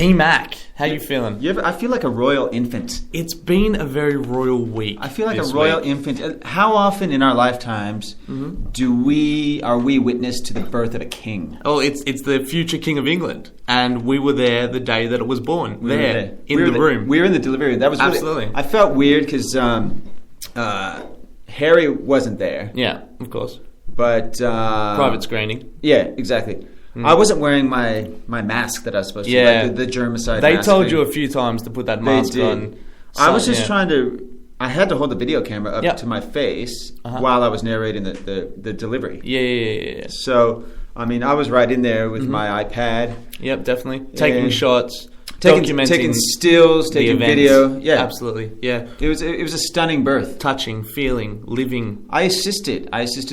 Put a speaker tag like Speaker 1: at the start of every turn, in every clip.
Speaker 1: T-Mac, how you feeling?
Speaker 2: I feel like a royal infant.
Speaker 1: It's been a very royal week.
Speaker 2: I feel like a royal infant. How often in our lifetimes are we witness to the birth of a king?
Speaker 1: Oh, it's the future King of England, and we were there the day that it was born. In the room.
Speaker 2: We were in the delivery room. That was really,
Speaker 1: absolutely.
Speaker 2: I felt weird because Harry wasn't there.
Speaker 1: Yeah, of course.
Speaker 2: But
Speaker 1: private screening.
Speaker 2: Yeah, exactly. I wasn't wearing my mask that I was supposed to. Like the germicide.
Speaker 1: They
Speaker 2: mask
Speaker 1: told
Speaker 2: thing.
Speaker 1: you a few times to put that mask on.
Speaker 2: I was just trying to. I had to hold the video camera up to my face while I was narrating the delivery.
Speaker 1: Yeah.
Speaker 2: So, I mean, I was right in there with my iPad.
Speaker 1: Yep, definitely. Taking shots.
Speaker 2: Taking stills, taking video. Yeah,
Speaker 1: absolutely. Yeah,
Speaker 2: it was a stunning birth.
Speaker 1: Touching, feeling, living.
Speaker 2: I assisted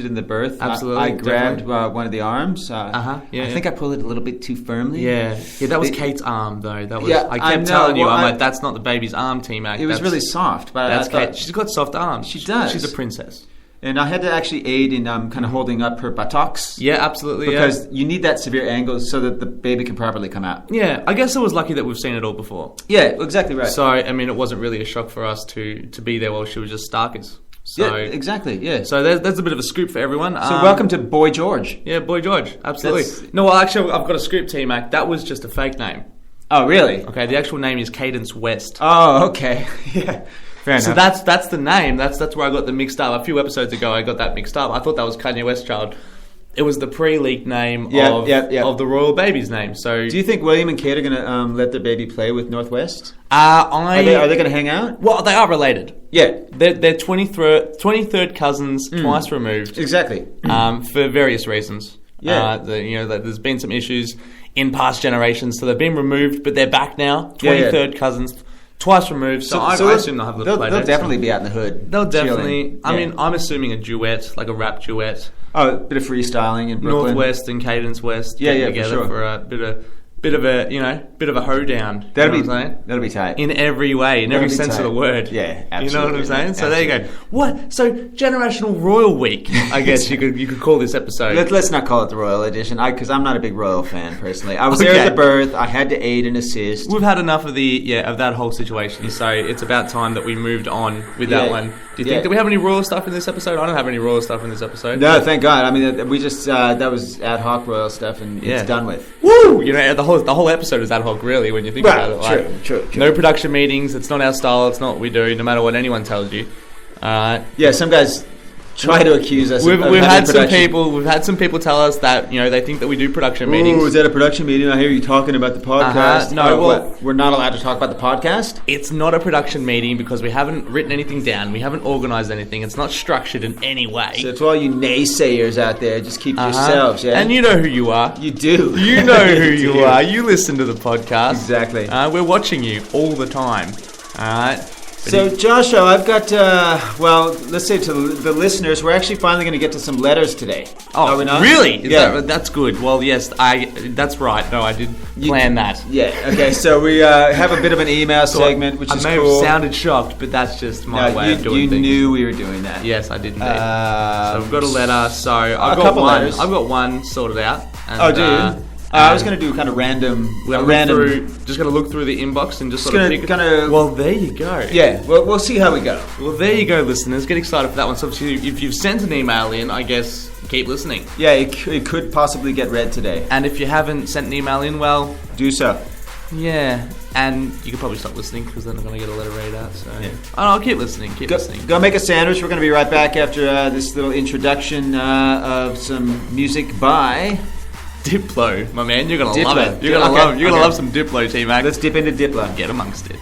Speaker 2: in the birth.
Speaker 1: Absolutely,
Speaker 2: I grabbed one of the arms.
Speaker 1: I think
Speaker 2: I pulled it a little bit too firmly.
Speaker 1: Yeah. That was Kate's arm though. That was. I kept telling you, I'm like, that's not the baby's arm, T-Mac.
Speaker 2: It was really soft, but
Speaker 1: that's Kate. She's got soft arms.
Speaker 2: She does.
Speaker 1: She's a princess.
Speaker 2: And I had to actually aid in kind of holding up her buttocks.
Speaker 1: Yeah, absolutely.
Speaker 2: Because you need that severe angle so that the baby can properly come out.
Speaker 1: Yeah, I guess I was lucky that we've seen it all before.
Speaker 2: Yeah, exactly right.
Speaker 1: So, I mean, it wasn't really a shock for us to be there while she was just starkers. So,
Speaker 2: yeah, exactly, yeah.
Speaker 1: So there's a bit of a scoop for everyone.
Speaker 2: So welcome to Boy George.
Speaker 1: Yeah, Boy George, absolutely. No, well, actually, I've got a scoop, T-Mac. That was just a fake name.
Speaker 2: Oh, really?
Speaker 1: Okay, the actual name is Cadence West.
Speaker 2: Oh, okay. Yeah.
Speaker 1: So that's the name. That's where I got the mixed up. A few episodes ago, I got that mixed up. I thought that was Kanye West's child. It was the pre-leaked name of the royal baby's name. So,
Speaker 2: do you think William and Kate are going to let their baby play with Northwest?
Speaker 1: Are
Speaker 2: they going to hang out?
Speaker 1: Well, they are related.
Speaker 2: Yeah,
Speaker 1: they're 23rd cousins, twice removed.
Speaker 2: Exactly.
Speaker 1: For various reasons.
Speaker 2: Yeah,
Speaker 1: there's been some issues in past generations, so they've been removed, but they're back now. 23rd cousins. Twice removed, so I assume they'll have
Speaker 2: they'll definitely be out in the hood.
Speaker 1: They'll definitely. I mean, I'm assuming a duet, like a rap duet.
Speaker 2: Oh, a bit of freestyling in Brooklyn.
Speaker 1: Northwest and Cadence West. Together for a bit of a hoedown.
Speaker 2: That'll be tight
Speaker 1: in every way, in every sense of the word.
Speaker 2: Yeah, absolutely.
Speaker 1: You know what I'm saying? So there you go. What? So generational royal week, I guess you could call this episode.
Speaker 2: Let's not call it the royal edition, because I'm not a big royal fan personally. I was there at the birth. I had to aid and assist.
Speaker 1: We've had enough of of that whole situation. So it's about time that we moved on with that one. Do you think that we have any royal stuff in this episode? I don't have any royal stuff in this episode.
Speaker 2: No, thank God. I mean, we just that was ad hoc royal stuff, and it's done with.
Speaker 1: Woo! You know, the whole episode is ad hoc, really, when you think about it.
Speaker 2: True.
Speaker 1: No production meetings. It's not our style. It's not what we do. No matter what anyone tells you.
Speaker 2: Some guys try to accuse us.
Speaker 1: We've had some people tell us that they think that we do production meetings.
Speaker 2: Oh, is that a production meeting? I hear you talking about the podcast.
Speaker 1: No,
Speaker 2: we're not allowed to talk about the podcast.
Speaker 1: It's not a production meeting because we haven't written anything down. We haven't organised anything. It's not structured in any way.
Speaker 2: So to all you naysayers out there, just keep to yourselves. Yeah,
Speaker 1: and you know who you are.
Speaker 2: You do.
Speaker 1: You know who you are. You listen to the podcast.
Speaker 2: Exactly.
Speaker 1: We're watching you all the time. All right.
Speaker 2: So, Joshua, I've got, let's say to the listeners, we're actually finally going to get to some letters today.
Speaker 1: Oh,
Speaker 2: are we not?
Speaker 1: Really? That's good. Well, yes, that's right. No, I did plan that.
Speaker 2: Yeah, okay, so we have a bit of an email segment, which is cool.
Speaker 1: I may have sounded shocked, but that's just my way of doing things. You
Speaker 2: knew we were doing that.
Speaker 1: Yes, I did indeed. So we've got a letter, so I've got one sorted out.
Speaker 2: And, dude. I was going to do kind of random.
Speaker 1: Just going to look through the inbox and just sort of pick. Well, there you go.
Speaker 2: Yeah, we'll see how we go.
Speaker 1: Well, there you go, listeners. Get excited for that one. So if you've sent an email in, I guess keep listening.
Speaker 2: Yeah, it could possibly get read today.
Speaker 1: And if you haven't sent an email in, well,
Speaker 2: do so.
Speaker 1: Yeah, and you could probably stop listening because then I'm going to get a letter read out. So I'll keep listening.
Speaker 2: Go make a sandwich. We're going to be right back after this little introduction of some music by
Speaker 1: Diplo, my man. You're gonna love it. You're gonna love some Diplo, T-Mac.
Speaker 2: Let's dip into Diplo.
Speaker 1: Get amongst it.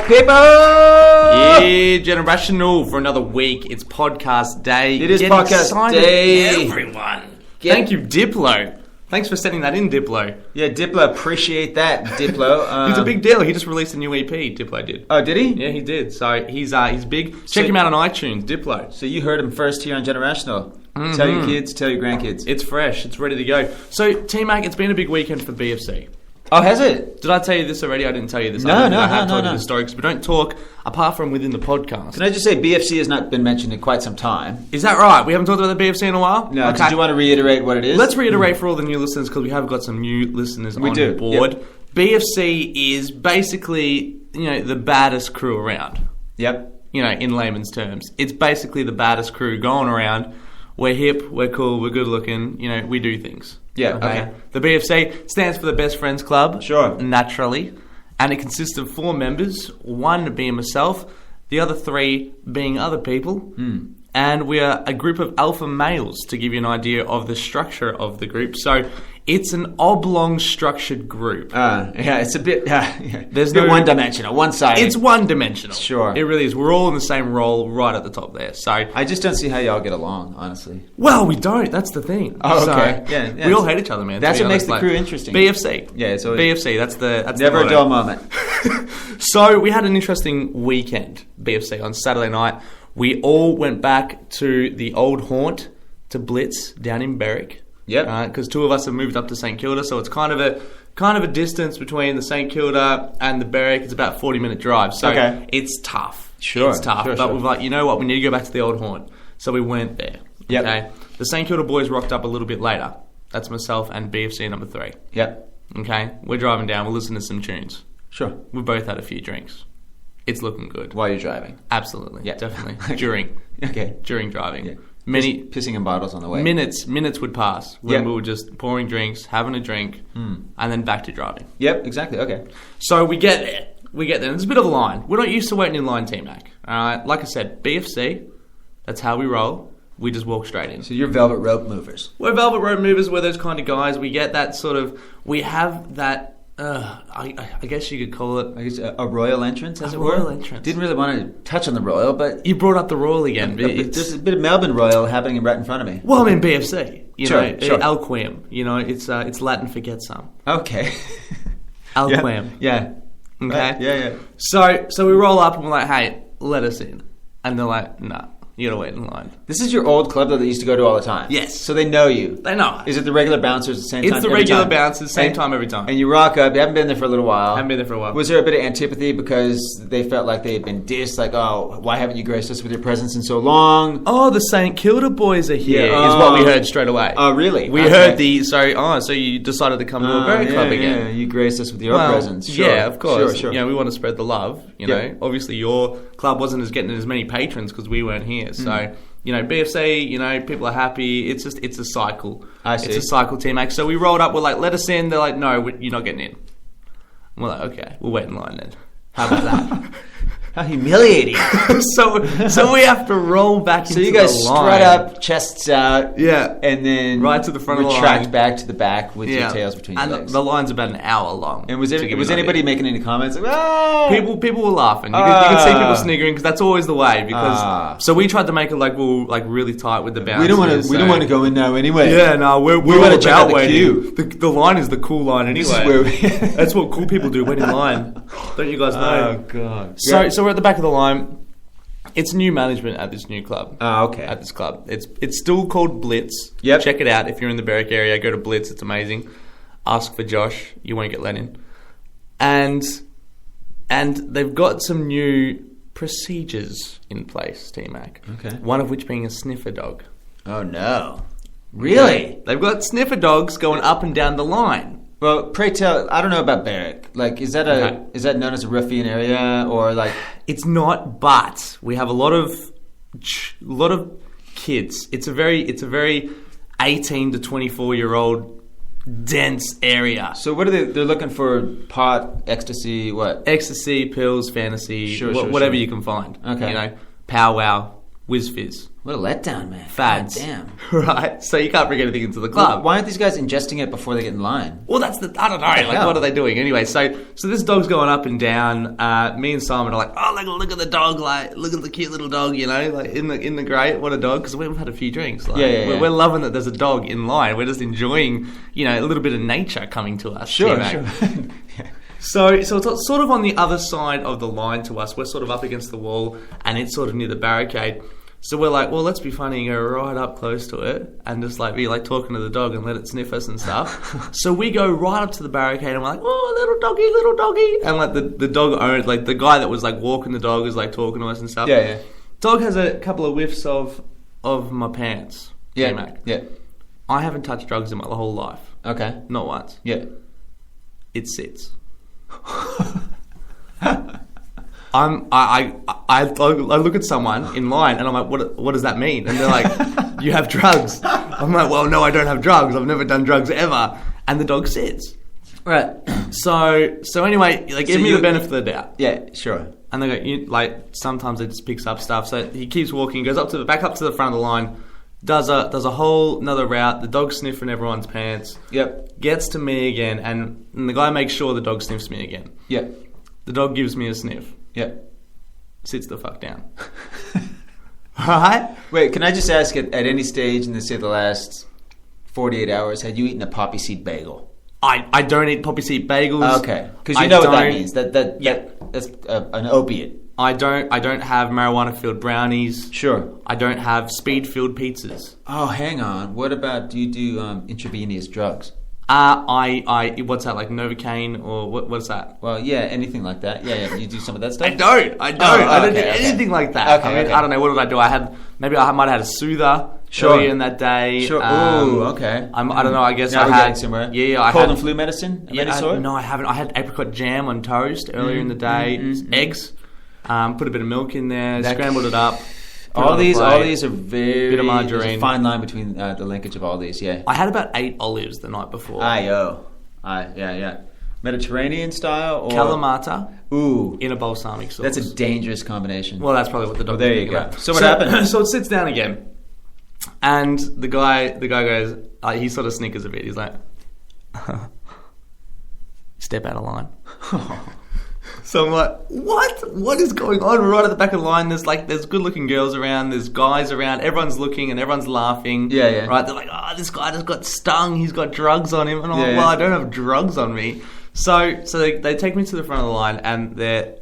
Speaker 2: People!
Speaker 1: Yeah, generational for another week. It's podcast day.
Speaker 2: It is podcast day.
Speaker 1: Everyone. Thank you, Diplo. Thanks for sending that in, Diplo.
Speaker 2: Yeah, Diplo, appreciate that, Diplo.
Speaker 1: He's a big deal. He just released a new EP, Diplo did.
Speaker 2: Oh, did he?
Speaker 1: Yeah, he did. So he's big. Check him out on iTunes, Diplo.
Speaker 2: So you heard him first here on Generational. Mm-hmm. Tell your kids, tell your grandkids.
Speaker 1: It's fresh. It's ready to go. So, T-Mac, it's been a big weekend for BFC.
Speaker 2: Oh, has it?
Speaker 1: Did I tell you this already? I didn't tell you this.
Speaker 2: No.
Speaker 1: I have told you the story because we don't talk apart from within the podcast.
Speaker 2: Can I just say BFC has not been mentioned in quite some time?
Speaker 1: Is that right? We haven't talked about the BFC in a while?
Speaker 2: No. Okay. Did you want to reiterate what it is?
Speaker 1: Let's reiterate for all the new listeners because we have got some new listeners on board. Yep. BFC is basically, the baddest crew around.
Speaker 2: Yep.
Speaker 1: In layman's terms. It's basically the baddest crew going around. We're hip, we're cool, we're good looking, we do things.
Speaker 2: Yeah, okay.
Speaker 1: The BFC stands for the Best Friends Club.
Speaker 2: Sure.
Speaker 1: Naturally. And it consists of 4 members, 1 being myself, the other 3 being other people. And we are a group of alpha males, to give you an idea of the structure of the group. So it's an oblong structured group.
Speaker 2: Yeah, it's a bit... There's no one-dimensional, one-sided.
Speaker 1: It's one-dimensional.
Speaker 2: Sure.
Speaker 1: It really is. We're all in the same role right at the top there. So
Speaker 2: I just don't see how y'all get along, honestly.
Speaker 1: Well, we don't. That's the thing.
Speaker 2: Oh, okay. Yeah,
Speaker 1: we all hate each other, man.
Speaker 2: That's what makes the crew interesting.
Speaker 1: BFC.
Speaker 2: Yeah, it's always...
Speaker 1: BFC, that's
Speaker 2: never
Speaker 1: the
Speaker 2: a dull moment.
Speaker 1: So we had an interesting weekend, BFC, on Saturday night. We all went back to the old haunt, to Blitz, down in Berwick.
Speaker 2: Yep.
Speaker 1: Because 2 of us have moved up to St Kilda, so it's kind of a distance between the St Kilda and the Berwick. It's about a 40-minute drive, so it's tough.
Speaker 2: Sure.
Speaker 1: It's tough, but we're like, you know what? We need to go back to the old haunt, so we went there.
Speaker 2: Yep.
Speaker 1: Okay. The St Kilda boys rocked up a little bit later. That's myself and BFC number 3.
Speaker 2: Yep.
Speaker 1: Okay. We're driving down. We're listening to some tunes.
Speaker 2: Sure.
Speaker 1: We both had a few drinks. It's looking good.
Speaker 2: While you're driving?
Speaker 1: Absolutely.
Speaker 2: Yeah.
Speaker 1: Definitely. During.
Speaker 2: Okay.
Speaker 1: During driving.
Speaker 2: Yeah.
Speaker 1: Many
Speaker 2: pissing in bottles on the way.
Speaker 1: Minutes would pass when we were just pouring drinks, having a drink, and then back to driving.
Speaker 2: Yep, exactly. Okay.
Speaker 1: So we get there. There's a bit of a line. We're not used to waiting in line, T-Mac. Like I said, BFC, that's how we roll. We just walk straight in.
Speaker 2: So you're velvet rope movers.
Speaker 1: We're velvet rope movers. We're those kind of guys. We get that sort of... We have that... I guess you could call it...
Speaker 2: a royal entrance, as it were?
Speaker 1: A royal entrance.
Speaker 2: Didn't really want to touch on the royal, but...
Speaker 1: You brought up the royal again.
Speaker 2: There's a bit of Melbourne royal happening right in front of me.
Speaker 1: Well, I mean, BFC.
Speaker 2: Sure.
Speaker 1: Alquem. It's Latin for get some.
Speaker 2: Okay.
Speaker 1: Alquem.
Speaker 2: Yeah.
Speaker 1: Okay?
Speaker 2: Yeah.
Speaker 1: So we roll up and we're like, hey, let us in. And they're like, nah. You gotta wait in line.
Speaker 2: This is your old club that they used to go to all the time?
Speaker 1: Yes.
Speaker 2: So they know you?
Speaker 1: They know.
Speaker 2: Is it the regular bouncers at the same time?
Speaker 1: It's the regular bouncers, same time every time.
Speaker 2: And you rock up. You haven't been there for a little while.
Speaker 1: Haven't been there for a while.
Speaker 2: Was there a bit of antipathy because they felt like they had been dissed? Like, oh, why haven't you graced us with your presence in so long?
Speaker 1: Oh, the St Kilda boys are here, is what we heard straight away.
Speaker 2: Oh, really?
Speaker 1: We heard so you decided to come to a Berwick club again.
Speaker 2: Yeah, you graced us with your presence. Sure.
Speaker 1: Yeah, of course.
Speaker 2: Sure.
Speaker 1: We want to spread the love, know. Obviously, your club wasn't getting as many patrons because we weren't here, so... BFC, people are happy. It's a cycle.
Speaker 2: I see.
Speaker 1: It's a cycle, T-Mac. So we rolled up. We're like, let us in. They're like, no, you're not getting in. And we're like, okay, we'll wait in line then. How about that?
Speaker 2: How humiliating.
Speaker 1: so we have to roll back into the line.
Speaker 2: So you guys strut up, chests out.
Speaker 1: Yeah.
Speaker 2: And then
Speaker 1: right to the front of the line.
Speaker 2: Retract back to the back with your tails between your legs.
Speaker 1: And the line's about an hour long.
Speaker 2: And was anybody making any comments? Like, oh!
Speaker 1: People were laughing. You could see people sniggering because that's always the way. Because so we tried to make it like we're like really tight with the bouncers.
Speaker 2: We don't want to go in now anyway.
Speaker 1: Yeah, no, we
Speaker 2: want to check out the queue.
Speaker 1: The line is the cool line anyway. That's what cool people do. Wait in line. Don't you guys know?
Speaker 2: Oh god.
Speaker 1: So we're at the back of the line. It's new management at this new club.
Speaker 2: Oh, okay.
Speaker 1: At this club. It's still called Blitz.
Speaker 2: Yep.
Speaker 1: Check it out if you're in the Berwick area. Go to Blitz. It's amazing. Ask for Josh. You won't get let in. And they've got some new procedures in place, T-Mac.
Speaker 2: Okay.
Speaker 1: One of which being a sniffer dog.
Speaker 2: Oh, no. Really?
Speaker 1: Yeah. They've got sniffer dogs going up and down the line.
Speaker 2: Well, pray tell, I don't know about Berwick. Like, is that known as a ruffian area, or like?
Speaker 1: It's not, but we have a lot of kids. It's a very 18 to 24-year-old dense area.
Speaker 2: So what are they? They're looking for pot, ecstasy, what?
Speaker 1: Ecstasy, pills, fantasy, whatever you can find.
Speaker 2: Okay.
Speaker 1: Powwow. Whiz Fizz.
Speaker 2: What a letdown, man.
Speaker 1: Fads.
Speaker 2: God damn.
Speaker 1: Right? So you can't bring anything into the club.
Speaker 2: Why aren't these guys ingesting it before they get in line?
Speaker 1: Well, I don't know. Like, what are they doing? Anyway, so this dog's going up and down. Me and Simon are like, oh, look at the dog. Like, look at the cute little dog, you know, like in the grate. What a dog. Because we've had a few drinks. Like, we're loving that there's a dog in line. We're just enjoying, you know, a little bit of nature coming to us.
Speaker 2: Sure.
Speaker 1: Yeah. So it's sort of on the other side of the line to us. We're sort of up against the wall, and it's sort of near the barricade. So we're like, well, let's be funny and go right up close to it and just like be like talking to the dog and let it sniff us and stuff. So we go right up to the barricade and we're like, oh, little doggy. And like the dog owner, like the guy that was like walking the dog is like talking to us and stuff.
Speaker 2: Yeah.
Speaker 1: Dog has a couple of whiffs of my pants.
Speaker 2: Yeah.
Speaker 1: Mac.
Speaker 2: Yeah.
Speaker 1: I haven't touched drugs in my whole life.
Speaker 2: Okay.
Speaker 1: Not once.
Speaker 2: Yeah.
Speaker 1: It sits. I look at someone in line and I'm like, what does that mean? And they're like, you have drugs. I'm like, well, no, I don't have drugs. I've never done drugs ever. And the dog sits.
Speaker 2: Right.
Speaker 1: So anyway, like, give me the benefit of the doubt.
Speaker 2: Yeah, sure.
Speaker 1: And they go, sometimes it just picks up stuff. So he keeps walking, goes back up to the front of the line, does a whole another route. The dog's sniffing everyone's pants.
Speaker 2: Yep. Gets
Speaker 1: to me again, and the guy makes sure the dog sniffs me again.
Speaker 2: Yep.
Speaker 1: The dog gives me a sniff.
Speaker 2: Yep.
Speaker 1: Sits the fuck down. Alright?
Speaker 2: Wait, can I just ask, at any stage in the last 48 hours, had you eaten a poppy seed bagel?
Speaker 1: I don't eat poppy seed bagels.
Speaker 2: Okay. Because you know what that means. That's an opiate.
Speaker 1: I don't have marijuana-filled brownies.
Speaker 2: Sure.
Speaker 1: I don't have speed-filled pizzas.
Speaker 2: Oh, hang on. What about, do you do intravenous drugs?
Speaker 1: What's that, like Novocaine or what's that?
Speaker 2: Well, yeah, anything like that. Yeah, you do some of that stuff?
Speaker 1: I don't do anything like that.
Speaker 2: Okay.
Speaker 1: I don't know, what did I do? I might have had a soother earlier in that day.
Speaker 2: Sure. Ooh, okay.
Speaker 1: I don't know, I guess
Speaker 2: now
Speaker 1: I had
Speaker 2: somewhere.
Speaker 1: Yeah,
Speaker 2: cold and flu medicine of any sort?
Speaker 1: No, I haven't. I had apricot jam on toast earlier in the day, eggs, put a bit of milk in there, scrambled it up.
Speaker 2: All these are very...
Speaker 1: Bit of margarine.
Speaker 2: There's a fine line between the linkage of all these, yeah.
Speaker 1: I had about 8 olives the night before.
Speaker 2: Yeah. Mediterranean style or...
Speaker 1: Kalamata.
Speaker 2: Ooh.
Speaker 1: In a balsamic sauce.
Speaker 2: That's a dangerous combation.
Speaker 1: Well, that's probably what the dog...
Speaker 2: there you go. So what happened?
Speaker 1: So it sits down again. And the guy goes... he sort of snickers a bit. He's like... Step out of line. So I'm like, what? What is going on? We're right at the back of the line. There's good-looking girls around. There's guys around. Everyone's looking and everyone's laughing.
Speaker 2: Yeah.
Speaker 1: Right? They're like, oh, this guy just got stung. He's got drugs on him. And I'm like, well, I don't have drugs on me. So they take me to the front of the line and they're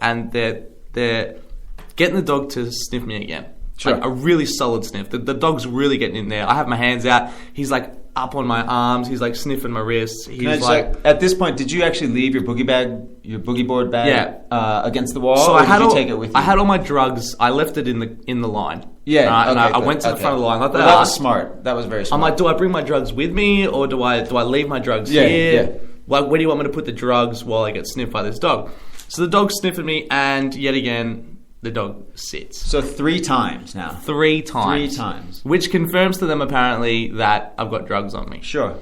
Speaker 1: getting the dog to sniff me again.
Speaker 2: Sure.
Speaker 1: Like a really solid sniff. The dog's really getting in there. I have my hands out. He's like up on my arms. He's like sniffing my wrists. He's like,
Speaker 2: at this point, did you actually leave your boogie board bag against the wall?
Speaker 1: So
Speaker 2: or did you take it with you?
Speaker 1: I had all my drugs. I left it in the line.
Speaker 2: Yeah,
Speaker 1: and I went to the front of the line. Like
Speaker 2: that was smart. That was very smart.
Speaker 1: I'm like, do I bring my drugs with me or do I leave my drugs here?
Speaker 2: Yeah.
Speaker 1: Like, where do you want me to put the drugs while I get sniffed by this dog? So the dog's sniffing me, and yet again, the dog sits.
Speaker 2: So 3 times now.
Speaker 1: 3 times.
Speaker 2: 3 times.
Speaker 1: Which confirms to them, apparently, that I've got drugs on me.
Speaker 2: Sure.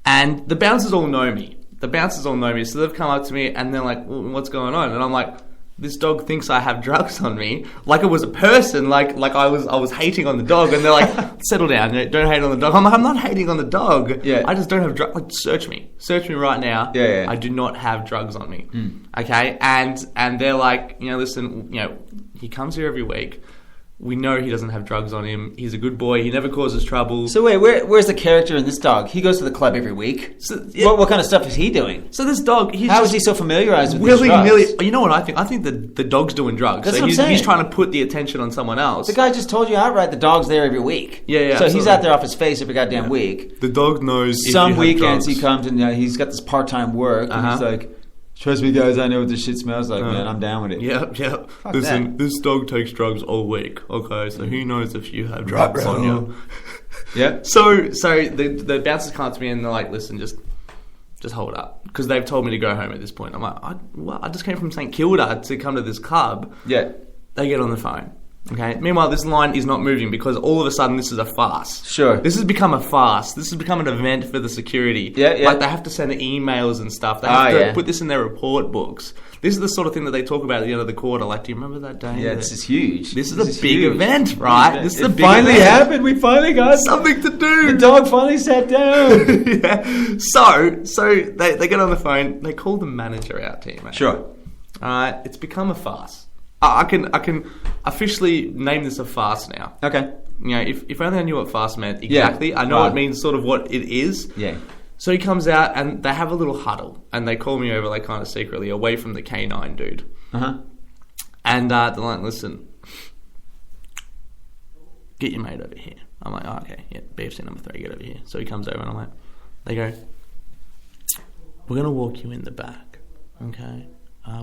Speaker 1: And the bouncers all know me. So they've come up to me, and they're like, well, what's going on? And I'm like, this dog thinks I have drugs on me. Like it was a person. Like I was hating on the dog. And they're like, settle down. Don't hate on the dog. I'm like, I'm not hating on the dog.
Speaker 2: Yeah.
Speaker 1: I just don't have drugs. Like, search me right now.
Speaker 2: Yeah.
Speaker 1: I do not have drugs on me. Okay? And they're like, listen, he comes here every week. We know he doesn't have drugs on him. He's a good boy. He never causes trouble.
Speaker 2: So wait, where's the character in this dog? He goes to the club every week. So, yeah. What kind of stuff is he doing?
Speaker 1: So this dog,
Speaker 2: how is he so familiarized with these drugs?
Speaker 1: You know what I think? I think the dog's doing drugs.
Speaker 2: That's what I'm saying.
Speaker 1: He's trying to put the attention on someone else.
Speaker 2: The guy just told you outright the dog's there every week.
Speaker 1: Yeah.
Speaker 2: So
Speaker 1: absolutely.
Speaker 2: he's out there off his face every goddamn week.
Speaker 1: The dog knows.
Speaker 2: Some weekends he comes and he's got this part-time work and he's like, trust me, guys, I know what this shit smells like, man. I'm down with it.
Speaker 1: Yeah. Listen, this dog takes drugs all week. Okay, so who knows if you have drugs on you?
Speaker 2: Yeah.
Speaker 1: So the bouncers come up to me and they're like, listen, just hold up. Because they've told me to go home at this point. I'm like, I just came from St Kilda to come to this club.
Speaker 2: Yeah.
Speaker 1: They get on the phone. Okay. Meanwhile, this line is not moving because all of a sudden this is a farce.
Speaker 2: Sure.
Speaker 1: This has become a farce. This has become an event for the security.
Speaker 2: Yeah, yeah.
Speaker 1: Like they have to send emails and stuff. They have to put this in their report books. This is the sort of thing that they talk about at the end of the quarter. Like, do you remember that day?
Speaker 2: Yeah, this is huge.
Speaker 1: This is a big event, right? This is a big
Speaker 2: finally
Speaker 1: event.
Speaker 2: happened. We finally got
Speaker 1: something to do.
Speaker 2: The dog finally sat down.
Speaker 1: Yeah. So they get on the phone. They call the manager out to you, mate.
Speaker 2: Sure.
Speaker 1: It's become a farce. I can officially name this a farce now.
Speaker 2: Okay.
Speaker 1: You know, if only I knew what farce meant exactly. Yeah. I know it means sort of what it is.
Speaker 2: Yeah.
Speaker 1: So he comes out and they have a little huddle and they call me over like kind of secretly away from the K9 dude.
Speaker 2: Uh-huh.
Speaker 1: And they're like, listen, get your mate over here. I'm like, oh, okay, yeah, BFC number 3, get over here. So he comes over and I'm like, they go, we're going to walk you in the back, okay?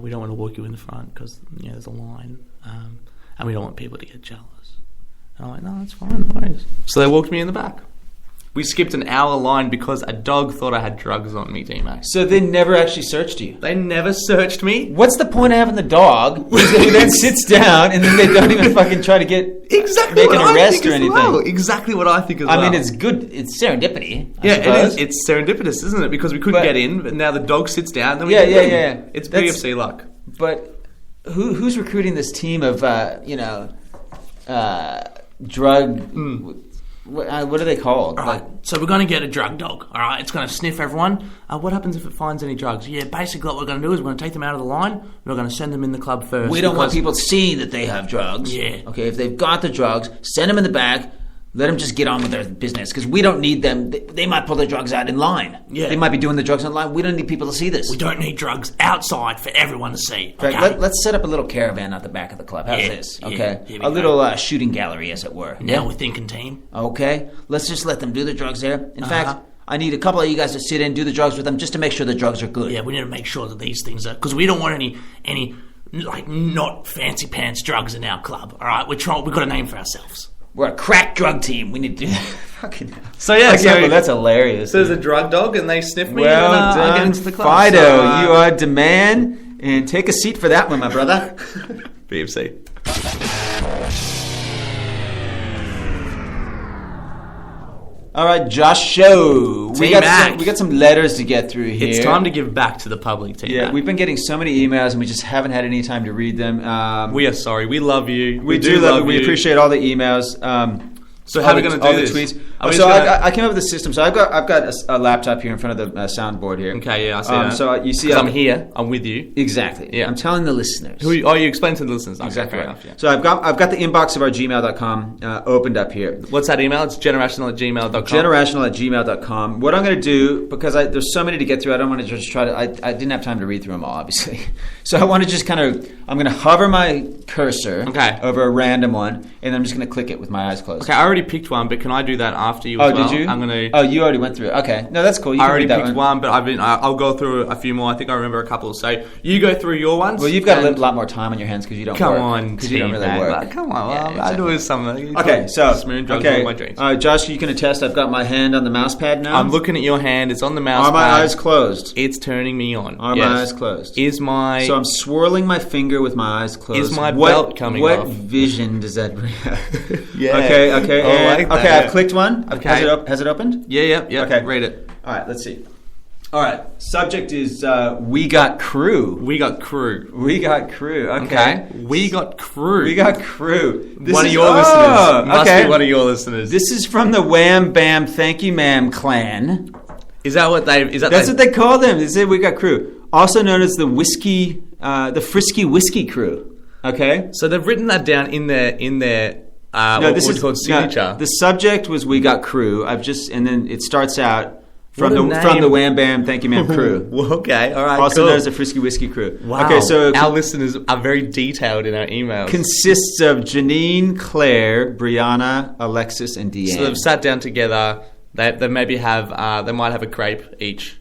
Speaker 1: We don't want to walk you in the front because there's a line, and we don't want people to get jealous. And I'm like, no, that's fine, no worries. So they walked me in the back. We skipped an hour line because a dog thought I had drugs on me, teammate.
Speaker 2: So they never actually searched you?
Speaker 1: They never searched me.
Speaker 2: What's the point of having the dog who then sits down and then they don't even fucking try to make an arrest or anything?
Speaker 1: Well. Exactly what I think as well.
Speaker 2: I mean, it's good. It's serendipity.
Speaker 1: Yeah, it is. It's serendipitous, isn't it? Because we couldn't get in, but now the dog sits down. Then we get in.
Speaker 2: Yeah.
Speaker 1: It's BFC luck.
Speaker 2: But who's recruiting this team of drug? What are they called?
Speaker 1: All right, so we're going to get a drug dog, all right? It's going to sniff everyone. What happens if it finds any drugs? Yeah, basically what we're going to do is we're going to take them out of the line. We're going to send them in the club first.
Speaker 2: We don't want people seeing that they have drugs.
Speaker 1: Yeah.
Speaker 2: Okay, if they've got the drugs, send them in the back. Let them just get on with their business because we don't need them. They might pull their drugs out in line.
Speaker 1: Yeah.
Speaker 2: They might be doing the drugs in line. We don't need people to see this.
Speaker 1: We don't need drugs outside for everyone to see. Okay?
Speaker 2: Right, let's set up a little caravan at the back of the club. How's this? Okay. A little shooting gallery, as it were.
Speaker 1: Now we're thinking, team.
Speaker 2: Okay. Let's just let them do the drugs there. In fact, I need a couple of you guys to sit in, do the drugs with them just to make sure the drugs are good.
Speaker 1: Yeah, we need to make sure that these things are... Because we don't want any like, not fancy pants drugs in our club, all right? We've got a name for ourselves.
Speaker 2: We're a crack drug team. We need to do that. Fucking hell.
Speaker 1: So yeah,
Speaker 2: that's hilarious.
Speaker 1: So there's a drug dog and they sniff me
Speaker 2: well
Speaker 1: and
Speaker 2: done,
Speaker 1: I get into the club.
Speaker 2: Fido, you are the man. And take a seat for that one, my brother.
Speaker 1: BFC.
Speaker 2: All right, Josh Show. We
Speaker 1: Mac.
Speaker 2: got some letters to get through here.
Speaker 1: It's time to give back to the public, team.
Speaker 2: Yeah,
Speaker 1: Mac.
Speaker 2: we've been getting so many emails and we just haven't had any time to read them.
Speaker 1: We are sorry. We love you.
Speaker 2: We do love you. We appreciate all the emails.
Speaker 1: So how are we going to do this?
Speaker 2: Tweets. I came up with a system. So I've got a laptop here in front of the soundboard here.
Speaker 1: Okay, yeah, I see that.
Speaker 2: So you see,
Speaker 1: I'm here. I'm with you.
Speaker 2: Exactly.
Speaker 1: Yeah.
Speaker 2: I'm telling the listeners.
Speaker 1: You explain to the listeners.
Speaker 2: Exactly right.
Speaker 1: Enough, yeah.
Speaker 2: So I've got the inbox of our gmail.com opened up here.
Speaker 1: What's that email? It's generational@gmail.com.
Speaker 2: Generational@gmail.com. What I'm going to do, because there's so many to get through, I don't want to just try to. I didn't have time to read through them all, obviously. So I want to just I'm going to hover my cursor over a random one, and I'm just going to click it with my eyes closed.
Speaker 1: Okay, I already picked one, but can I do that after you as well?
Speaker 2: Oh, did you?
Speaker 1: I'm going to...
Speaker 2: Oh, you already went through it. Okay. No, that's cool.
Speaker 1: I already picked one, but I'll go through a few more. I think I remember a couple. So you go through your ones.
Speaker 2: Well, you've got a lot more time on your hands because you don't work.
Speaker 1: Come on,
Speaker 2: because you don't really work.
Speaker 1: Come on, exactly. I do something.
Speaker 2: Okay, so
Speaker 1: smearing drugs on my dreams.
Speaker 2: Josh, you can attest. I've got my hand on the mouse pad now.
Speaker 1: I'm looking at your hand. It's on the mouse pad.
Speaker 2: Are my eyes closed?
Speaker 1: It's turning me on.
Speaker 2: Are my eyes closed?
Speaker 1: So
Speaker 2: I'm swirling my finger with my eyes closed.
Speaker 1: Is my belt coming off?
Speaker 2: What vision does that bring out?
Speaker 1: Yeah.
Speaker 2: Okay.
Speaker 1: I like that.
Speaker 2: Okay, I've clicked one.
Speaker 1: Okay.
Speaker 2: Has it opened?
Speaker 1: Yeah.
Speaker 2: Okay.
Speaker 1: Read it.
Speaker 2: All right, let's see. All right, subject is we got crew.
Speaker 1: We got crew.
Speaker 2: Okay.
Speaker 1: We got crew.
Speaker 2: This
Speaker 1: one
Speaker 2: is
Speaker 1: of your listeners. Must be one of your listeners.
Speaker 2: This is from the Wham Bam Thank You Ma'am clan.
Speaker 1: Is that what they...
Speaker 2: That's what they call them. They say we got crew. Also known as the Frisky Whiskey Crew. Okay?
Speaker 1: So they've written that down in their this is called signature.
Speaker 2: The subject was we got crew. And then it starts out from the Wham Bam Thank You Ma'am crew.
Speaker 1: Okay, all right.
Speaker 2: Also known as the Frisky Whiskey Crew.
Speaker 1: Wow.
Speaker 2: Okay, so
Speaker 1: our listeners are very detailed in our emails.
Speaker 2: Consists of Janine, Claire, Brianna, Alexis, and Deanne.
Speaker 1: So they've sat down together. They maybe have they might have a crepe each,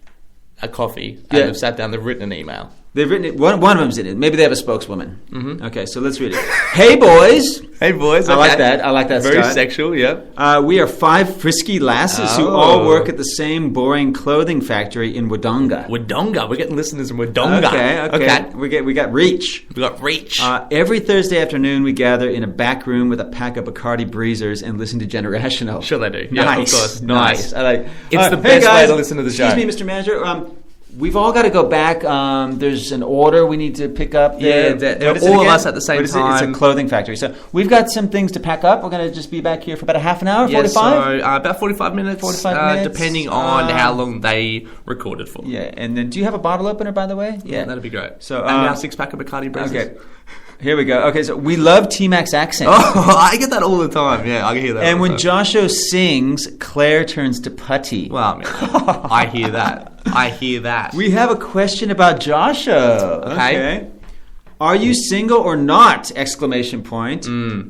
Speaker 1: a coffee, and they've sat down. They've written an email.
Speaker 2: They've written it. One of them's in it. Maybe they have a spokeswoman. Mm-hmm. Okay, so let's read it. Hey, boys.
Speaker 1: Hey, boys.
Speaker 2: I like that. I like that.
Speaker 1: Very
Speaker 2: start.
Speaker 1: sexual. Yeah.
Speaker 2: We are 5 frisky lasses who all work at the same boring clothing factory in Wodonga.
Speaker 1: Wodonga. We're getting listeners in Wodonga.
Speaker 2: Okay. We got reach.
Speaker 1: We got reach.
Speaker 2: Every Thursday afternoon, we gather in a back room with a pack of Bacardi Breezers and listen to Generational.
Speaker 1: Sure, they do.
Speaker 2: Nice.
Speaker 1: Yeah, of course.
Speaker 2: Nice. I like.
Speaker 1: It's the best way to listen to the show.
Speaker 2: Excuse me, Mr. Manager. We've all got to go back. There's an order we need to pick up.
Speaker 1: Yeah, all of us at the same time.
Speaker 2: It's a clothing factory. So we've got some things to pack up. We're going to just be back here for about a half an hour, 45?
Speaker 1: So about 45 minutes.
Speaker 2: 45 minutes.
Speaker 1: Depending on how long they recorded for.
Speaker 2: Yeah, and then do you have a bottle opener, by the way?
Speaker 1: Yeah, that'd be great.
Speaker 2: So,
Speaker 1: and now 6-pack of Bacardi Breezers.
Speaker 2: Okay. Here we go. Okay, so we love T-Mac's accent.
Speaker 1: Oh, I get that all the time. Yeah, I hear that.
Speaker 2: And when Josho sings, Claire turns to putty.
Speaker 1: Well, I mean, I hear that.
Speaker 2: We have a question about Josho.
Speaker 1: Okay.
Speaker 2: Are you single or not? Exclamation point.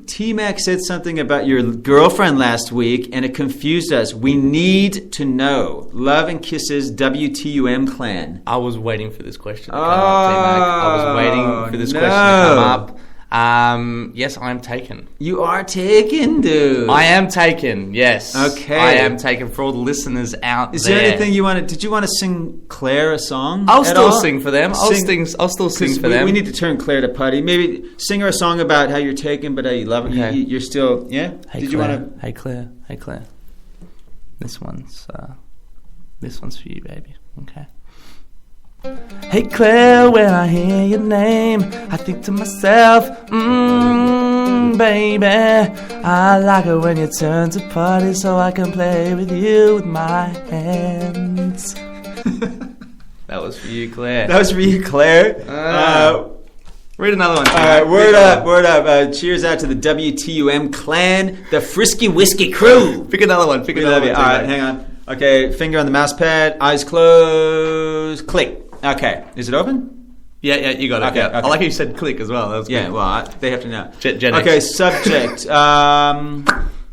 Speaker 2: T-Mac said something about your girlfriend last week, and it confused us. We need to know. Love and kisses, WTUM clan.
Speaker 1: I was waiting for this question to come up, T-Mac. I was waiting for this question to come up. Yes, I'm taken.
Speaker 2: You are taken, dude.
Speaker 1: I am taken, yes.
Speaker 2: Okay.
Speaker 1: I am taken for all the listeners out there.
Speaker 2: Is there anything you wanted? Did you want to sing Claire a song?
Speaker 1: I'll still sing for them. I'll still sing for them.
Speaker 2: We need to turn Claire to putty. Maybe sing her a song about how you're taken, but how you love it. Okay. You're still, yeah?
Speaker 1: Hey,
Speaker 2: Did
Speaker 1: Claire.
Speaker 2: you want to?
Speaker 1: Hey, Claire. This one's for you, baby. Okay. Hey Claire, when I hear your name, I think to myself, baby, I like it when you turn to putty so I can play with you with my hands. That was for you, Claire.
Speaker 2: That was for you, Claire.
Speaker 1: Read another one.
Speaker 2: All right, word up. Cheers out to the WTUM clan, the Frisky Whiskey crew.
Speaker 1: Pick another one.
Speaker 2: All right, hang on. Okay, finger on the mouse pad, eyes closed, click. Okay, is it open?
Speaker 1: Yeah, you got it.
Speaker 2: Okay,
Speaker 1: yeah.
Speaker 2: okay.
Speaker 1: I like how you said click as well. That was good.
Speaker 2: Well, they have to know.
Speaker 1: Gen
Speaker 2: okay,
Speaker 1: X.
Speaker 2: subject.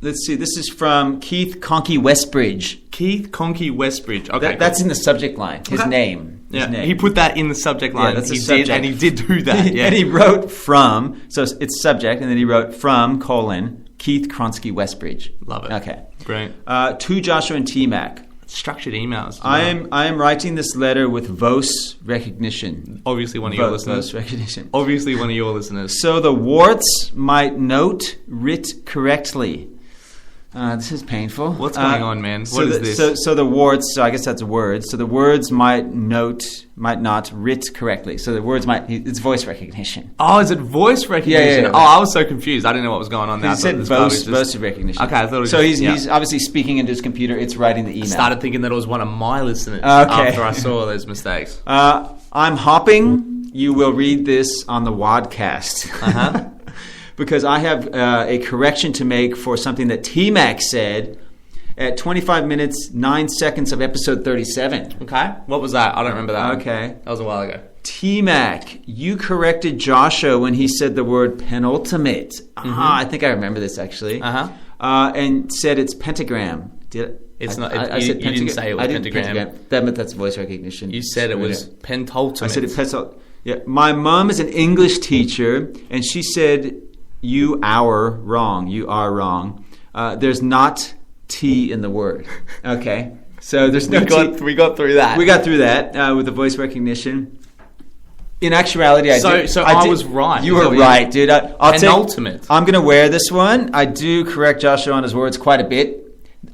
Speaker 2: Let's see. This is from Keith Conkey Westbridge.
Speaker 1: Keith Conkey Westbridge. Okay,
Speaker 2: that's in the subject line. His name.
Speaker 1: Yeah, he put that in the subject line.
Speaker 2: Yeah, that's
Speaker 1: he
Speaker 2: the subject.
Speaker 1: did, and he did do that. Yeah.
Speaker 2: And he wrote from. So it's subject, and then he wrote from : Keith Kronsky Westbridge.
Speaker 1: Love it.
Speaker 2: Okay,
Speaker 1: great.
Speaker 2: To Joshua and T-Mac.
Speaker 1: Structured emails.
Speaker 2: I am writing this letter with voice recognition.
Speaker 1: Obviously one of your listeners.
Speaker 2: Voice recognition.
Speaker 1: Obviously one of your listeners.
Speaker 2: So the warts might note writ correctly. This is painful.
Speaker 1: What's going on, man? What is this?
Speaker 2: So the words, so I guess that's a word. So the words might not writ correctly. So the words it's voice recognition.
Speaker 1: Oh, is it voice recognition?
Speaker 2: Yeah.
Speaker 1: Oh, I was so confused. I didn't know what was going on there.
Speaker 2: He said voice recognition.
Speaker 1: Okay, I thought it was
Speaker 2: so he's obviously speaking into his computer. It's writing the email. I
Speaker 1: started thinking that it was one of my listeners after I saw those mistakes.
Speaker 2: I'm hopping. You will read this on the Wadcast. Because I have a correction to make for something that T-Mac said at 25 minutes, 9 seconds of episode 37.
Speaker 1: Okay. What was that? I don't remember that.
Speaker 2: Okay.
Speaker 1: That was a while ago.
Speaker 2: T-Mac, you corrected Joshua when he said the word penultimate. I think I remember this actually. And said it's pentagram.
Speaker 1: It's not. I said you didn't say it was pentagram.
Speaker 2: That's voice recognition.
Speaker 1: You said it was pentultimate.
Speaker 2: I said it Yeah. My mom is an English teacher, and she said... You are wrong. There's not T in the word. Okay. So there's no T.
Speaker 1: We got through that.
Speaker 2: We got through that with the voice recognition. In actuality, I was right. You were right, dude.
Speaker 1: Penultimate.
Speaker 2: I'm going to wear this one. I do correct Joshua on his words quite a bit.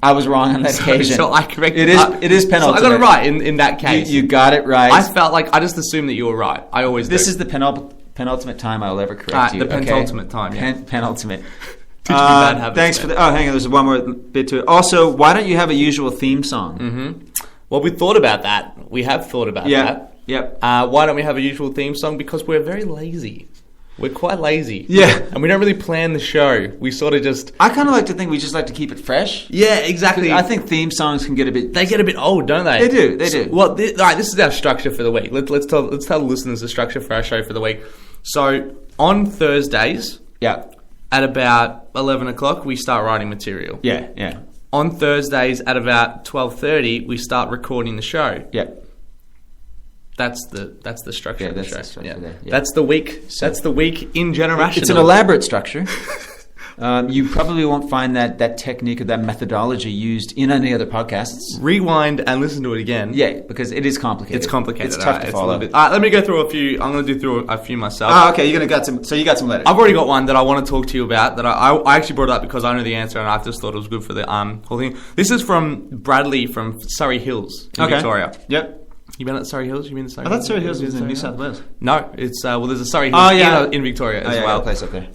Speaker 2: I was wrong on that occasion.
Speaker 1: So I corrected
Speaker 2: it is penultimate.
Speaker 1: So I got it right in that case.
Speaker 2: You got it right.
Speaker 1: I felt like I just assumed that you were right. I always do.
Speaker 2: This is the penultimate time I'll ever correct you.
Speaker 1: The penultimate time, yeah.
Speaker 2: Penultimate.
Speaker 1: Bad habits.
Speaker 2: Thanks for that. Oh, hang on. There's one more bit to it. Also, why don't you have a usual theme song?
Speaker 1: Well, we thought about that. We have thought about that.
Speaker 2: Yep.
Speaker 1: Why don't we have a usual theme song? Because we're very lazy. We're quite lazy.
Speaker 2: Yeah.
Speaker 1: And we don't really plan the show. We sort of just...
Speaker 2: I kind of like to think we just like to keep it fresh.
Speaker 1: Yeah, exactly.
Speaker 2: I think theme songs can get a bit...
Speaker 1: They get a bit old, don't they?
Speaker 2: They do.
Speaker 1: Well, all right, this is our structure for the week. Let's tell the listeners the structure for our show for the week. So, on Thursdays...
Speaker 2: Yeah.
Speaker 1: At about 11 o'clock, we start writing material.
Speaker 2: Yeah.
Speaker 1: On Thursdays at about 12:30, we start recording the show.
Speaker 2: Yeah.
Speaker 1: That's the structure of the show.
Speaker 2: The structure there. Yeah.
Speaker 1: That's the week. So that's the week in generation.
Speaker 2: It's an elaborate structure. You probably won't find that technique or that methodology used in any other podcasts.
Speaker 1: Rewind and listen to it again.
Speaker 2: Yeah, because it is complicated.
Speaker 1: It's complicated.
Speaker 2: It's tough to follow.
Speaker 1: Let me go through a few. I'm going to do through a few myself.
Speaker 2: Oh, okay. You got some letters.
Speaker 1: I've already got one that I want to talk to you about. That I actually brought it up because I know the answer and I just thought it was good for the whole thing. This is from Bradley from Surrey Hills in Victoria.
Speaker 2: Yep.
Speaker 1: You been at Surrey Hills? You been to Surrey?
Speaker 2: I thought Surrey Hills was in New South Wales.
Speaker 1: No, it's there's a Surrey Hills in Victoria as well.
Speaker 2: Yeah, place up there.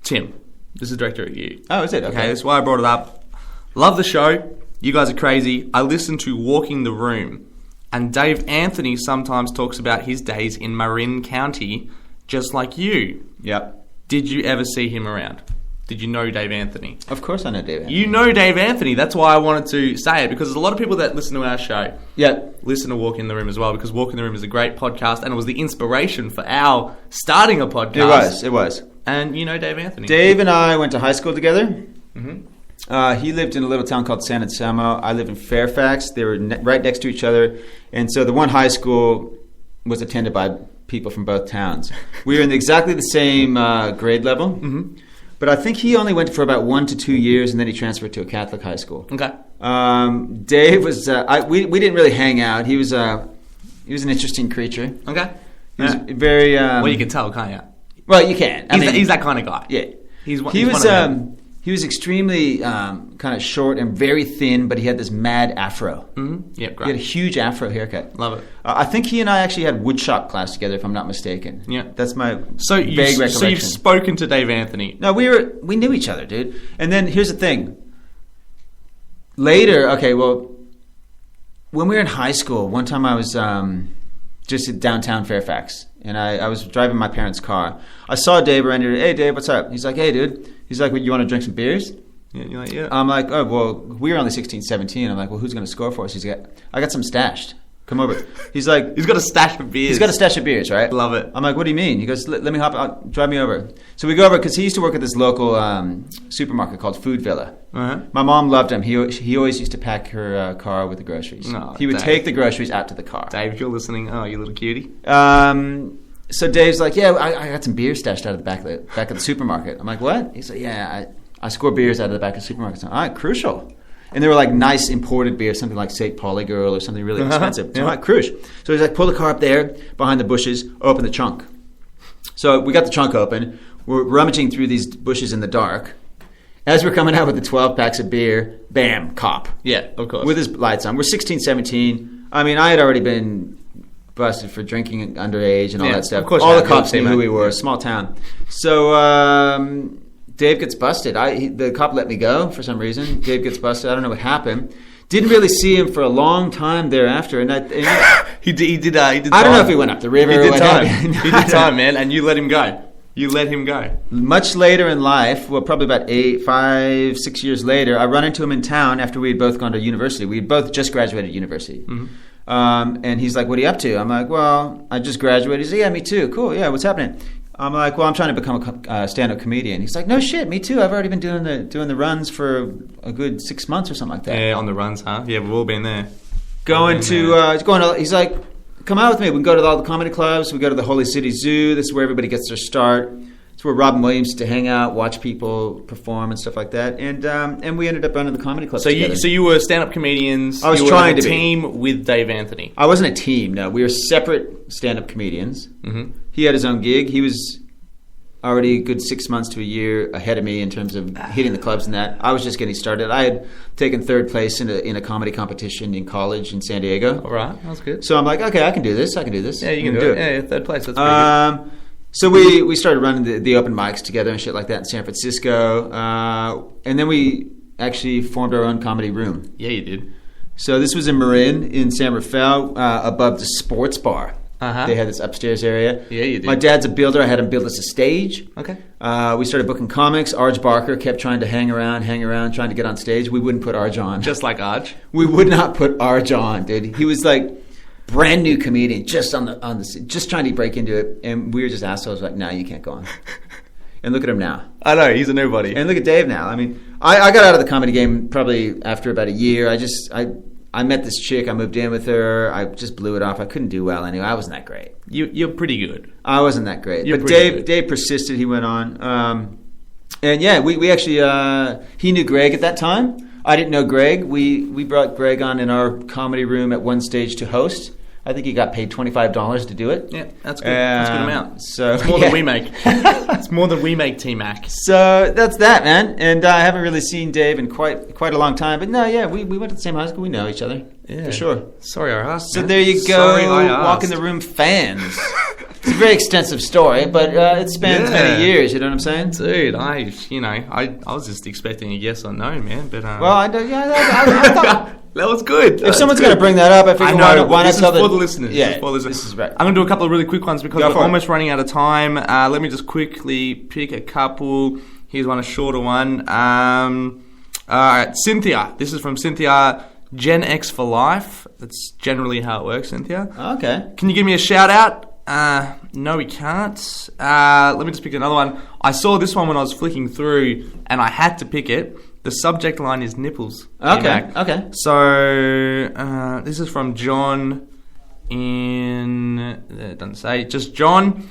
Speaker 1: Tim. This is directed at you.
Speaker 2: Oh, is it?
Speaker 1: Okay, that's why I brought it up. Love the show. You guys are crazy. I listen to Walking the Room. And Dave Anthony sometimes talks about his days in Marin County, just like you.
Speaker 2: Yep.
Speaker 1: Did you ever see him around? Did you know Dave Anthony?
Speaker 2: Of course I know Dave Anthony.
Speaker 1: You know Dave Anthony. That's why I wanted to say it, because there's a lot of people that listen to our show. Listen to Walk in the Room as well, because Walk in the Room is a great podcast, and it was the inspiration for our starting a podcast.
Speaker 2: It was.
Speaker 1: And you know Dave Anthony.
Speaker 2: Dave and I went to high school together. Mm-hmm. He lived in a little town called San Anselmo. I lived in Fairfax. They were right next to each other. And so the one high school was attended by people from both towns. We were in exactly the same grade level. Mm-hmm. But I think he only went for about 1 to 2 years, and then he transferred to a Catholic high school.
Speaker 1: Okay.
Speaker 2: Dave was... we didn't really hang out. He was an interesting creature.
Speaker 1: Okay.
Speaker 2: He was very...
Speaker 1: well, you can tell, can't you?
Speaker 2: Well, you can.
Speaker 1: He's that kind of guy.
Speaker 2: Yeah.
Speaker 1: He was
Speaker 2: extremely kind of short and very thin, but he had this mad afro.
Speaker 1: Mm-hmm. Yeah, great.
Speaker 2: He had a huge afro haircut.
Speaker 1: Love it.
Speaker 2: I think he and I actually had woodshop class together, if I'm not mistaken.
Speaker 1: Yeah.
Speaker 2: That's my
Speaker 1: vague recollection. So you've spoken to Dave Anthony.
Speaker 2: No, we knew each other, dude. And then here's the thing. Later, when we were in high school, one time I was just at downtown Fairfax. And I was driving my parents' car. I saw Dave around here. Hey, Dave, what's up? He's like, hey, dude. He's like, well, you want to drink some beers?
Speaker 1: Yeah, you're like, yeah.
Speaker 2: I'm like, oh, well, we were only 16, 17. I'm like, well, who's going to score for us? I got some stashed. Come over. He's like...
Speaker 1: He's got a stash of beers.
Speaker 2: He's got a stash of beers, right?
Speaker 1: Love it.
Speaker 2: I'm like, what do you mean? He goes, let me hop out. Drive me over. So we go over, because he used to work at this local supermarket called Food Villa. Uh-huh. My mom loved him. He always used to pack her car with the groceries.
Speaker 1: Oh,
Speaker 2: he would take the groceries out to the car.
Speaker 1: Dave, if you're listening, you little cutie.
Speaker 2: So Dave's like, yeah, I got some beer stashed out of the back of the supermarket. I'm like, what? He's like, yeah, I score beers out of the back of the supermarket. All right, crucial. And they were like nice imported beer, something like St. Pauli Girl or something really expensive. So I'm like, crucial. So he's like, pull the car up there behind the bushes, open the trunk. So we got the trunk open. We're rummaging through these bushes in the dark. As we're coming out with the 12 packs of beer, bam, cop.
Speaker 1: Yeah, of course.
Speaker 2: With his lights on. We're 16, 17. I mean, I had already been busted for drinking underage and all that stuff.
Speaker 1: Of course,
Speaker 2: all the cops knew who we were. Small town. So Dave gets busted. The cop let me go for some reason. Dave gets busted. I don't know what happened. Didn't really see him for a long time thereafter. And
Speaker 1: he did. I don't
Speaker 2: know if he went up the river.
Speaker 1: He did time. He did time, man. And you let him go. You let him go.
Speaker 2: Much later in life, well, probably about 5, 6 years later, I run into him in town after we had both gone to university. We had both just graduated university. Mm-hmm. And he's like, what are you up to? I'm like, well, I just graduated. He's like, yeah, me too. Cool. Yeah, what's happening? I'm like, well, I'm trying to become a stand-up comedian. He's like, no shit, me too. I've already been doing the runs for a good 6 months or something like that.
Speaker 1: Yeah, on the runs, huh? Yeah, we've all been there.
Speaker 2: He's like, come out with me. We can go to all the comedy clubs. We go to the Holy City Zoo. This is where everybody gets their start. It's where Robin Williams used to hang out, watch people perform and stuff like that. And we ended up running the comedy clubs together.
Speaker 1: So you were stand-up comedians.
Speaker 2: I was trying to be.
Speaker 1: Team with Dave Anthony.
Speaker 2: I wasn't a team, no. We were separate stand-up comedians. Mm-hmm. He had his own gig. He was already a good 6 months to a year ahead of me in terms of hitting the clubs and that. I was just getting started. I had taken third place in a comedy competition in college in San Diego.
Speaker 1: All right, that's good.
Speaker 2: So I'm like, okay, I can do this.
Speaker 1: Yeah, you can do it. Yeah, third place. That's pretty good.
Speaker 2: So we started running the open mics together and shit like that in San Francisco. And then we actually formed our own comedy room.
Speaker 1: Yeah, you did.
Speaker 2: So this was in Marin in San Rafael above the sports bar. Uh-huh. They had this upstairs area.
Speaker 1: Yeah, you did.
Speaker 2: My dad's a builder. I had him build us a stage.
Speaker 1: Okay.
Speaker 2: We started booking comics. Arj Barker kept trying to hang around, trying to get on stage. We wouldn't put Arj on.
Speaker 1: Just like Arj?
Speaker 2: We would not put Arj on, dude. He was like brand new comedian, just on the just trying to break into it, and we were just assholes. Like, no, you can't go on. And look at him now.
Speaker 1: I know, he's a nobody.
Speaker 2: And look at Dave now. I mean, I got out of the comedy game probably after about a year. I met this chick. I moved in with her. I just blew it off. I couldn't do well anyway. I wasn't that great.
Speaker 1: You're pretty good.
Speaker 2: I wasn't that great.
Speaker 1: You're
Speaker 2: but
Speaker 1: pretty
Speaker 2: Dave persisted. He went on. And yeah, we actually, he knew Greg at that time. I didn't know Greg. We brought Greg on in our comedy room at one stage to host. I think he got paid $25 to do it.
Speaker 1: Yeah, that's good. That's a good amount.
Speaker 2: So
Speaker 1: it's more than we make. It's more than we make, T-Mac.
Speaker 2: So that's that, man. And I haven't really seen Dave in quite a long time. But no, yeah, we went to the same high school. We know each other. Yeah. For sure.
Speaker 1: Sorry I asked.
Speaker 2: So there you go. Walk in the room fans. It's a very extensive story, but it spans many years. You know what I'm saying,
Speaker 1: dude? I was just expecting a yes or no, man. But
Speaker 2: well, I thought
Speaker 1: that was good.
Speaker 2: If someone's going to bring that up, I figure why not tell
Speaker 1: for the listeners?
Speaker 2: Yeah, this is right.
Speaker 1: I'm going to do a couple of really quick ones because we're almost running out of time. Let me just quickly pick a couple. Here's one, a shorter one. All right, Cynthia. This is from Cynthia. Gen X for life. That's generally how it works, Cynthia.
Speaker 2: Okay.
Speaker 1: Can you give me a shout out? No, we can't. Let me just pick another one. I saw this one when I was flicking through, and I had to pick it. The subject line is nipples.
Speaker 2: Okay.
Speaker 1: So, this is from John it doesn't say. Just John.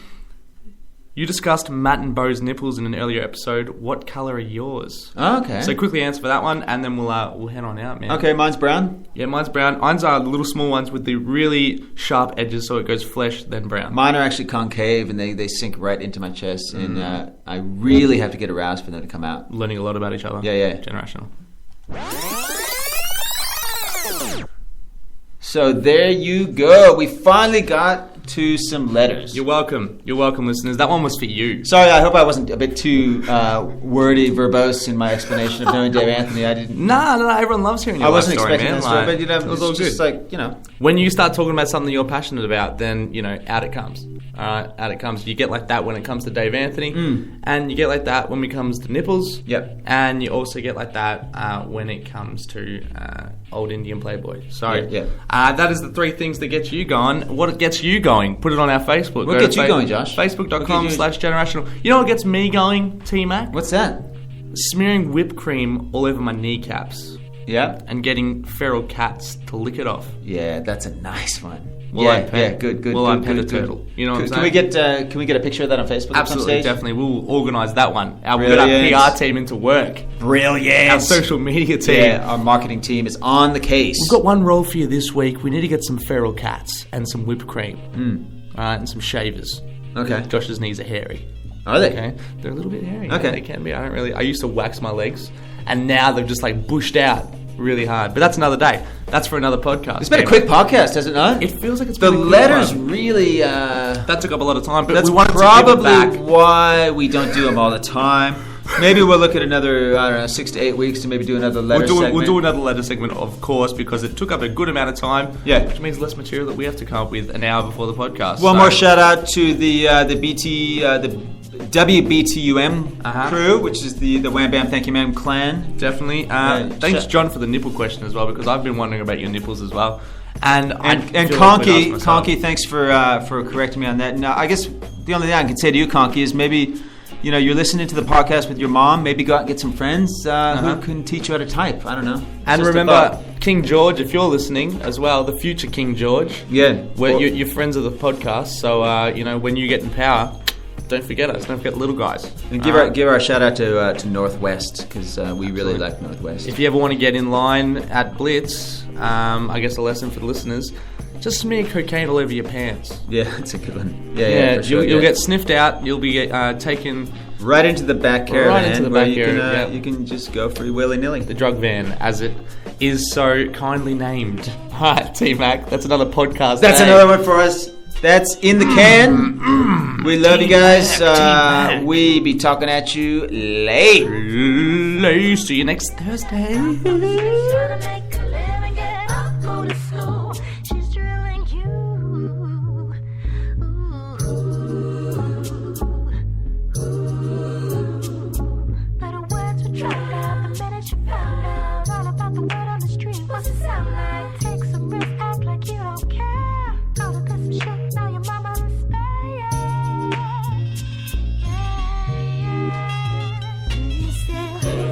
Speaker 1: You discussed Matt and Bo's nipples in an earlier episode. What colour are yours?
Speaker 2: Okay.
Speaker 1: So quickly answer for that one, and then we'll head on out, man.
Speaker 2: Okay, mine's brown.
Speaker 1: Yeah, mine's brown. Mine's are the little small ones with the really sharp edges, so it goes flesh, then brown.
Speaker 2: Mine are actually concave, and they sink right into my chest, and I really have to get aroused for them to come out.
Speaker 1: Learning a lot about each other.
Speaker 2: Yeah.
Speaker 1: Generational.
Speaker 2: So there you go. We finally got to some letters.
Speaker 1: You're welcome, listeners. That one was for you.
Speaker 2: Sorry, I hope I wasn't a bit too wordy, verbose in my explanation of knowing Dave Anthony. I didn't.
Speaker 1: No, everyone loves hearing your life story, man.
Speaker 2: I wasn't expecting that story, but
Speaker 1: it was all
Speaker 2: just
Speaker 1: good. When you start talking about something you're passionate about, then out it comes. All right, out it comes. You get like that when it comes to Dave Anthony, and you get like that when it comes to nipples.
Speaker 2: Yep.
Speaker 1: And you also get like that when it comes to old Indian Playboy. So that is the three things that get you going. What gets you going? Put it on our Facebook.
Speaker 2: What gets you going, Josh?
Speaker 1: Facebook.com/generational. You know what gets me going, T-Mac?
Speaker 2: What's that?
Speaker 1: Smearing whipped cream all over my kneecaps.
Speaker 2: Yeah.
Speaker 1: And getting feral cats to lick it off.
Speaker 2: Yeah, that's a nice one. Good.
Speaker 1: Will I pet a turtle? You know what I'm saying?
Speaker 2: Can we get a picture of that on Facebook?
Speaker 1: Absolutely, definitely. We'll organise that one. We'll get our PR team into work.
Speaker 2: Brilliant.
Speaker 1: Our social media team.
Speaker 2: Yeah, our marketing team is on the case.
Speaker 1: We've got one role for you this week. We need to get some feral cats and some whipped cream. All right, and some shavers.
Speaker 2: Okay.
Speaker 1: Josh's knees are hairy.
Speaker 2: Are they?
Speaker 1: Okay. They're a little bit hairy.
Speaker 2: Okay.
Speaker 1: They can be. I used to wax my legs, and now they've just like bushed out really hard. But that's another day. That's for another podcast.
Speaker 2: It's been a quick podcast, has it not?
Speaker 1: It feels like it's
Speaker 2: been
Speaker 1: a quick
Speaker 2: letters
Speaker 1: one.
Speaker 2: Really...
Speaker 1: that took up a lot of time, but
Speaker 2: that's
Speaker 1: we wanted
Speaker 2: probably
Speaker 1: to give it back.
Speaker 2: Why we don't do them all the time. Maybe we'll look at another, 6 to 8 weeks to maybe do another letter segment.
Speaker 1: We'll do another letter segment, of course, because it took up a good amount of time.
Speaker 2: Yeah.
Speaker 1: Which means less material that we have to come up with an hour before the podcast.
Speaker 2: One more shout out to the WBTUM crew, which is the Wham Bam Thank You Ma'am clan.
Speaker 1: Definitely. Thanks, John, for the nipple question as well, because I've been wondering about your nipples as well. And
Speaker 2: Conky, thanks for correcting me on that. And I guess the only thing I can say to you, Conky, is maybe you're listening to the podcast with your mom. Maybe go out and get some friends who can teach you how to type. I don't know.
Speaker 1: And remember, King George, if you're listening as well, the future King George.
Speaker 2: Yeah.
Speaker 1: You're friends of the podcast, so when you get in power, don't forget us. Don't forget the little guys.
Speaker 2: And give our shout out to Northwest, because we really like Northwest.
Speaker 1: If you ever want to get in line at Blitz, I guess a lesson for the listeners: just smear cocaine all over your pants.
Speaker 2: Yeah, that's a good one. Yeah, for sure,
Speaker 1: you'll get sniffed out. You'll be taken
Speaker 2: right into the back caravan,
Speaker 1: where
Speaker 2: you can just go free willy-nilly.
Speaker 1: The drug van, as it is so kindly named. Hi, T-Mac. That's another podcast.
Speaker 2: That's another one for us. That's in the can. We love you guys. We be talking at you late.
Speaker 1: See you next Thursday.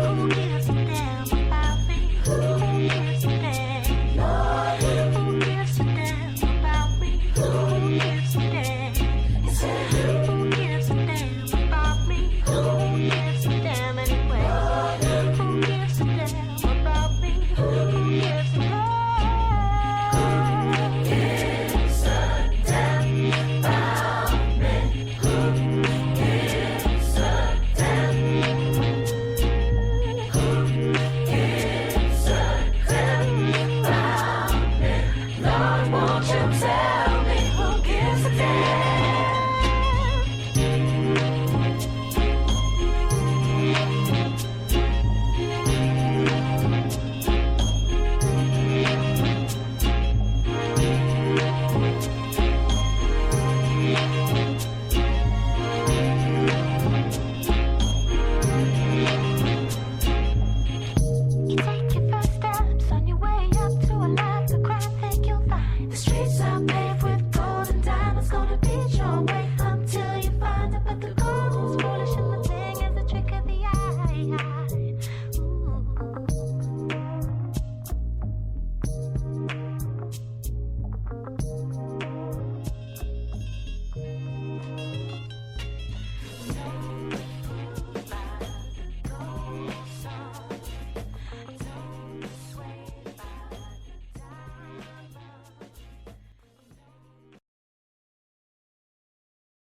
Speaker 3: Who gives a damn about me? say